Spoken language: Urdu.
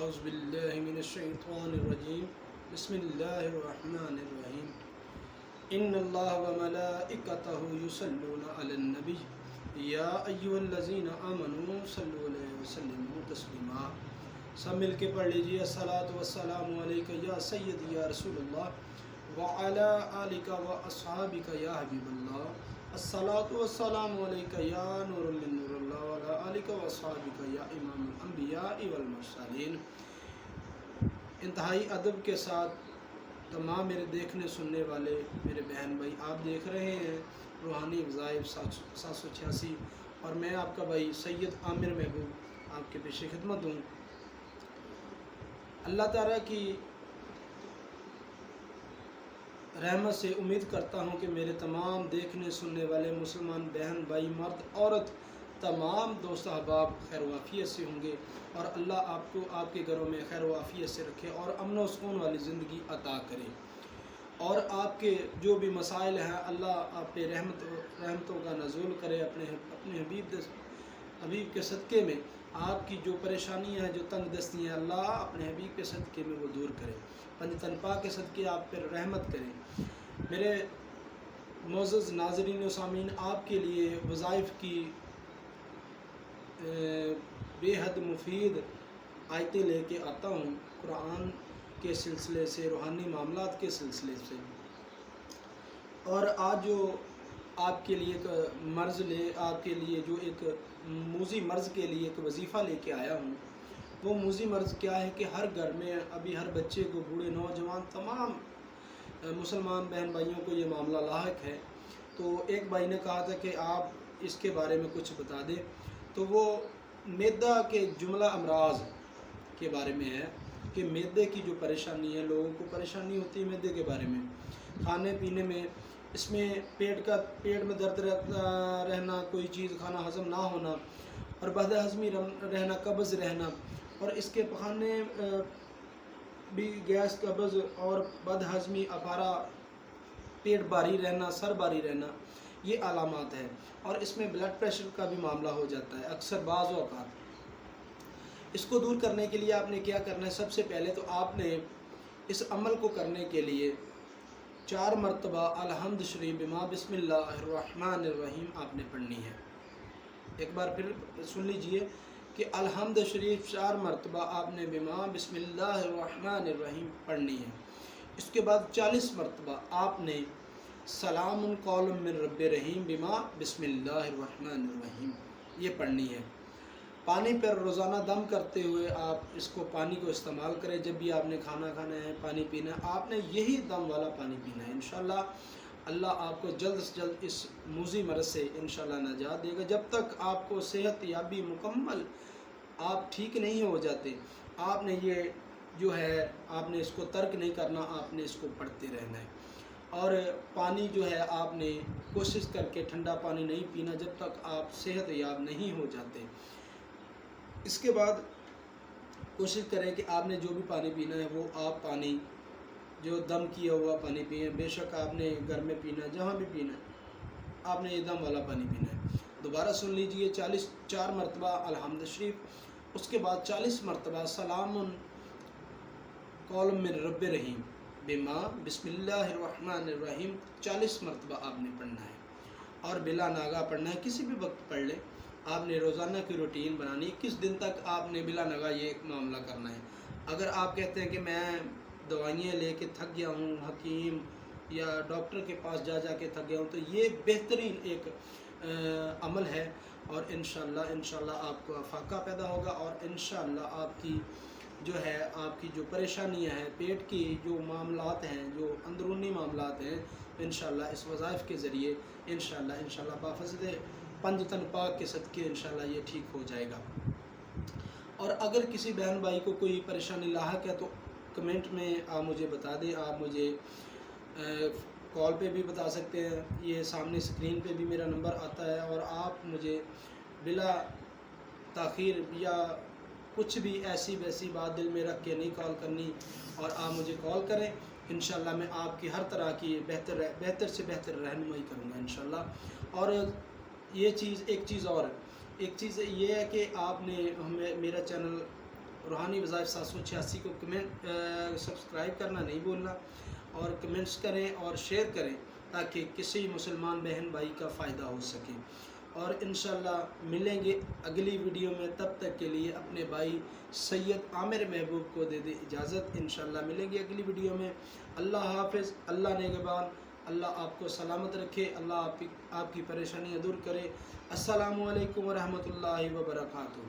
اعوذ باللہ من الشیطان الرجیم بسم اللہ الرحمن الرحیم ان اللہ وملائکتہ یصلون علی النبی یا ایھا الذین آمنوا صلوا علیہ وسلموا تسلیما۔ سب مل کے پڑھ لیجیے الصلاۃ والسلام علیک یا سیدی یا رسول اللہ وعلی آلک واصحابک یا حبیب اللہ۔ الصلاۃ والسلام علیک یا نور لنور اللہ وعلی آلک واصحابک یا امام الانبیاء والمرسلین۔ انتہائی ادب کے ساتھ تمام میرے دیکھنے سننے والے میرے بہن بھائی، آپ دیکھ رہے ہیں روحانی وظائف 786 اور میں آپ کا بھائی سید عامر محبوب آپ کے پیش خدمت ہوں۔ اللہ تعالیٰ کی رحمت سے امید کرتا ہوں کہ میرے تمام دیکھنے سننے والے مسلمان بہن بھائی مرد عورت تمام دوست احباب خیر و عافیت سے ہوں گے، اور اللہ آپ کو آپ کے گھروں میں خیر و عافیت سے رکھے اور امن و سکون والی زندگی عطا کرے، اور آپ کے جو بھی مسائل ہیں اللہ آپ پہ رحمتوں کا نزول کرے اپنے حبیب کے صدقے میں۔ آپ کی جو پریشانیاں ہیں، جو تنگ دستی ہیں، اللہ اپنے حبیب کے صدقے میں وہ دور کرے، پنج تن پاک کے صدقے آپ پر رحمت کرے۔ میرے معزز ناظرین و سامعین، آپ کے لیے وظائف کی بے حد مفید آیتیں لے کے آتا ہوں، قرآن کے سلسلے سے، روحانی معاملات کے سلسلے سے۔ اور آج جو آپ کے لیے آپ کے لیے جو ایک موذی مرض کے لیے ایک وظیفہ لے کے آیا ہوں، وہ موذی مرض کیا ہے کہ ہر گھر میں ابھی ہر بچے کو، بوڑھے نوجوان تمام مسلمان بہن بھائیوں کو یہ معاملہ لاحق ہے۔ تو ایک بھائی نے کہا تھا کہ آپ اس کے بارے میں کچھ بتا دیں، تو وہ معدہ کے جملہ امراض کے بارے میں ہے کہ معدے کی جو پریشانی ہے، لوگوں کو پریشانی ہوتی ہے معدے کے بارے میں، کھانے پینے میں، اس میں پیٹ میں درد رہنا، کوئی چیز کھانا ہضم نہ ہونا، اور بد ہضمی رہنا، قبض رہنا، اور اس کے پخانے بھی گیس، قبض اور بد ہضمی، افارہ، پیٹ بھاری رہنا، سر بھاری رہنا، یہ علامات ہیں۔ اور اس میں بلڈ پریشر کا بھی معاملہ ہو جاتا ہے اکثر بعض اوقات۔ اس کو دور کرنے کے لیے آپ نے کیا کرنا ہے؟ سب سے پہلے تو آپ نے اس عمل کو کرنے کے لیے 4 مرتبہ الحمد شریف بما بسم اللہ الرحمن الرحیم آپ نے پڑھنی ہے۔ ایک بار پھر سن لیجئے کہ الحمد شریف 4 مرتبہ آپ نے بما بسم اللہ الرحمن الرحیم پڑھنی ہے۔ اس کے بعد 40 مرتبہ آپ نے سلام قول من رب رحیم بما بسم اللہ الرحمن الرحیم یہ پڑھنی ہے۔ پانی پر روزانہ دم کرتے ہوئے آپ اس کو پانی کو استعمال کریں۔ جب بھی آپ نے کھانا کھانا ہے، پانی پینا ہے، آپ نے یہی دم والا پانی پینا ہے۔ انشاءاللہ اللہ آپ کو جلد سے جلد اس موذی مرض سے انشاءاللہ نجات دے گا۔ جب تک آپ کو صحت یابی مکمل آپ ٹھیک نہیں ہو جاتے، آپ نے یہ جو ہے آپ نے اس کو ترک نہیں کرنا، آپ نے اس کو پڑھتے رہنا ہے۔ اور پانی جو ہے آپ نے کوشش کر کے ٹھنڈا پانی نہیں پینا جب تک آپ صحت یاب نہیں ہو جاتے۔ اس کے بعد کوشش کریں کہ آپ نے جو بھی پانی پینا ہے وہ آپ پانی جو دم کیا ہوا پانی پئیں۔ بے شک آپ نے گھر میں پینا ہے، جہاں بھی پینا ہے، آپ نے یہ دم والا پانی پینا ہے۔ دوبارہ سن لیجئے 4 مرتبہ الحمد شریف، اس کے بعد 40 مرتبہ سلام قول من رب رحیم بما بسم اللہ الرحمن الرحیم 40 مرتبہ آپ نے پڑھنا ہے، اور بلا ناغہ پڑھنا ہے۔ کسی بھی وقت پڑھ لیں، آپ نے روزانہ کی روٹین بنانی ہے۔ کس دن تک آپ نے بلا ناغہ یہ معاملہ کرنا ہے۔ اگر آپ کہتے ہیں کہ میں دوائیاں لے کے تھک گیا ہوں، حکیم یا ڈاکٹر کے پاس جا کے تھک گیا ہوں، تو یہ بہترین ایک عمل ہے، اور انشاءاللہ آپ کو افاقہ پیدا ہوگا، اور انشاءاللہ آپ کی جو ہے آپ کی جو پریشانیاں ہیں، پیٹ کی جو معاملات ہیں، جو اندرونی معاملات ہیں، انشاءاللہ اس وظائف کے ذریعے انشاءاللہ بافضل پنج تن پاک کے صدقے انشاءاللہ یہ ٹھیک ہو جائے گا۔ اور اگر کسی بہن بھائی کو کوئی پریشانی لاحق ہے تو کمنٹ میں آپ مجھے بتا دیں، آپ مجھے کال پہ بھی بتا سکتے ہیں، یہ سامنے اسکرین پہ بھی میرا نمبر آتا ہے، اور آپ مجھے بلا تاخیر یا کچھ بھی ایسی ویسی بات دل میں رکھ کے نہیں کال کرنی، اور آپ مجھے کال کریں، انشاءاللہ میں آپ کی ہر طرح کی بہتر سے بہتر رہنمائی کروں گا انشاءاللہ۔ اور ایک چیز یہ ہے کہ آپ نے میرا چینل روحانی وظائف 786 کو سبسکرائب کرنا نہیں بھولنا، اور کمنٹس کریں اور شیئر کریں تاکہ کسی مسلمان بہن بھائی کا فائدہ ہو سکے۔ اور انشاءاللہ ملیں گے اگلی ویڈیو میں، تب تک کے لیے اپنے بھائی سید عامر محبوب کو دے دے اجازت۔ انشاءاللہ ملیں گے اگلی ویڈیو میں۔ اللہ حافظ، اللہ نگہبان، اللہ آپ کو سلامت رکھے، اللہ آپ کی پریشانیاں دور کرے۔ السلام علیکم ورحمۃ اللہ وبرکاتہ۔